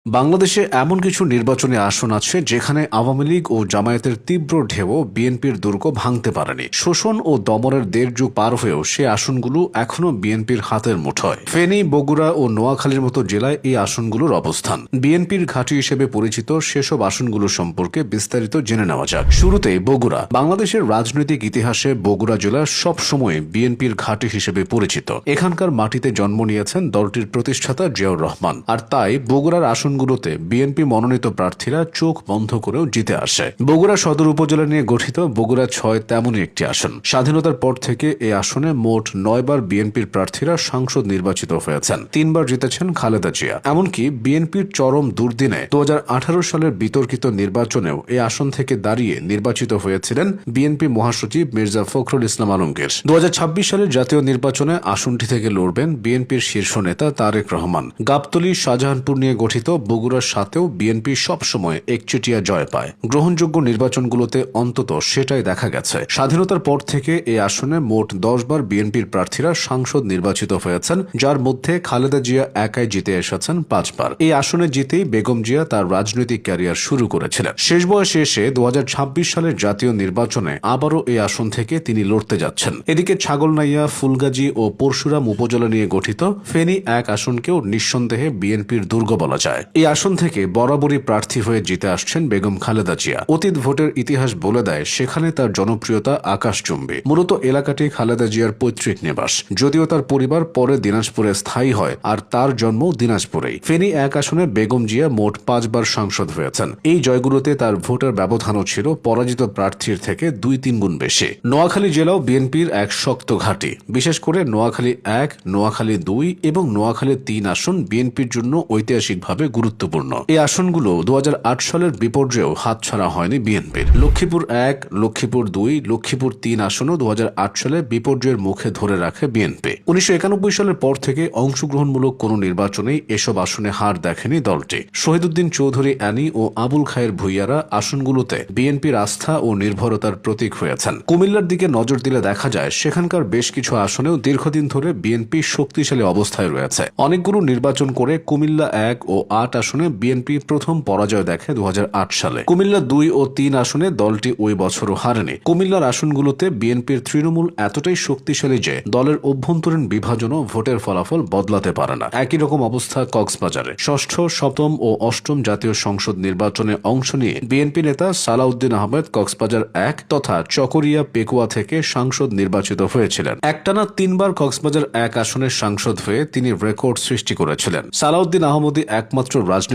বাংলাদেশে এমন কিছু নির্বাচনী আসন আছে যেখানে আওয়ামী লীগ ও জামায়াতের তীব্র ঢেউ বিএনপির দুর্গ ভাঙতে পারেনি। শোষণ ও দমনের ১.৫ যুগ পার হয়েও সে আসনগুলো এখনও বিএনপির হাতের মুঠোয়। ফেনী, বগুড়া ও নোয়াখালীর মতো জেলায় এই আসনগুলোর অবস্থান। বিএনপির ঘাঁটি হিসেবে পরিচিত সেসব আসনগুলো সম্পর্কে বিস্তারিত জেনে নেওয়া যাক। শুরুতেই বগুড়া। বাংলাদেশের রাজনৈতিক ইতিহাসে বগুড়া জেলা সবসময় বিএনপির ঘাঁটি হিসেবে পরিচিত। এখানকার মাটিতে জন্ম নিয়েছেন দলটির প্রতিষ্ঠাতা জিয়াউর রহমান, আর তাই বগুড়ার আসনগুলোতে বিএনপি মনোনীত প্রার্থীরা চোখ বন্ধ করেও জিতে আসে। বগুড়া সদর উপজেলা নিয়ে গঠিত বগুড়া ৬ তেমনই একটি আসন। স্বাধীনতার পর থেকে এই আসনে মোট ৯ বার বিএনপির প্রার্থীরা সাংসদ নির্বাচিত হয়েছেন। ৩ বার জিতেছেন খালেদা জিয়া। এমনকি বিএনপির চরম দুর্দিনে ২০১৮ সালের বিতর্কিত নির্বাচনেও এই আসন থেকে দাঁড়িয়ে নির্বাচিত হয়েছিলেন বিএনপি মহাসচিব মির্জা ফখরুল ইসলাম আলমগীর। ২০২৬ সালের জাতীয় নির্বাচনে আসনটি থেকে লড়বেন বিএনপির শীর্ষ নেতা তারেক রহমান। গাবতলী, শাহজাহানপুর নিয়ে গঠিত বগুড়ার সাথেও বিএনপি সবসময় একচেটিয়া জয় পায়। গ্রহণযোগ্য নির্বাচনগুলোতে অন্তত সেটাই দেখা গেছে। স্বাধীনতার পর থেকে এই আসনে মোট ১০ বার বিএনপির প্রার্থীরা সাংসদ নির্বাচিত হয়েছেন, যার মধ্যে খালেদা জিয়া একাই জিতে এসেছেন ৫ বার। এই আসনে জিতেই বেগম জিয়া তার রাজনৈতিক ক্যারিয়ার শুরু করেছিলেন। শেষ বয়সে এসে ২০২৬ সালের জাতীয় নির্বাচনে আবারও এই আসন থেকে তিনি লড়তে যাচ্ছেন। এদিকে ছাগলনাইয়া, ফুলগাজী ও পরশুরাম উপজেলা নিয়ে গঠিত ফেনী ১ আসনকেও নিঃসন্দেহে বিএনপির দুর্গ বলা যায়। এই আসন থেকে বরাবরই প্রার্থী হয়ে জিতে আসছেন বেগম খালেদা জিয়া। অতীত ভোটের ইতিহাস বলে দেয় সেখানে তার জনপ্রিয়তা আকাশচুম্বী। মূলত এলাকাটি খালেদা জিয়ার পৈতৃক নিবাস, যদিও তার পরিবার পরে দিনাজপুরে স্থায়ী হয়, আর তার জন্ম দিনাজপুরেই। ফেনী ১ আসনে বেগম জিয়া মোট ৫ বার সাংসদ হয়েছেন। এই জয়গুলোতে তার ভোটের ব্যবধানও ছিল পরাজিত প্রার্থীর থেকে ২-৩ গুণ বেশি। নোয়াখালী জেলাও বিএনপির এক শক্ত ঘাঁটি। বিশেষ করে নোয়াখালী ১, নোয়াখালী ২ এবং নোয়াখালী ৩ আসন বিএনপির জন্য ঐতিহাসিকভাবে গুরুত্বপূর্ণ। এই আসনগুলো ২০০৮ সালের বিপর্যয়েও হাতছাড়া হয়নি বিএনপির। লক্ষ্মীপুর ১, লক্ষ্মীপুর ২, লক্ষ্মীপুর ৩ আসনও ২০০৮ সালে বিপর্যয়ের মুখে ধরে রাখে বিএনপি। ১৯৯১ সালের পর থেকে অংশগ্রহণমূলক কোনো নির্বাচনেই এসব আসনে হার দেখেনি দলটি। শহীদুদ্দিন চৌধুরী অ্যানি ও আবুল খায়ের ভূঁইয়ারা আসনগুলোতে বিএনপির আস্থা ও নির্ভরতার প্রতীক হয়েছেন। কুমিল্লার দিকে নজর দিলে দেখা যায় সেখানকার বেশ কিছু আসনেও দীর্ঘদিন ধরে বিএনপি শক্তিশালী অবস্থায় রয়েছে। অনেকগুলো নির্বাচন করে কুমিল্লা ১ ও ৮ আসনে বিএনপি প্রথম পরাজয় দেখে ২০০৮ সালে। কুমিল্লা ২ ও ৩ আসনে দলটি ওই বছরও হারেনি। কুমিল্লার আসনগুলোতে বিএনপির তৃণমূল এতটাই শক্তিশালী যে দলের অভ্যন্তরীণ বিভাজনও ভোটের ফলাফল বদলাতে পারে না। একই রকম অবস্থা কক্সবাজারে। ষষ্ঠ, সপ্তম ও অষ্টম জাতীয় সংসদ নির্বাচনে অংশ নিয়ে বিএনপি নেতা সালাউদ্দিন আহমেদ কক্সবাজার ১ তথা চকরিয়া, পেকুয়া থেকে সাংসদ নির্বাচিত হয়েছিলেন। একটানা ৩ বার কক্সবাজার ১ আসনের সাংসদ হয়ে তিনি রেকর্ড সৃষ্টি করেছিলেন। সালাউদ্দিন আহমদই একমাত্র রাজনীতি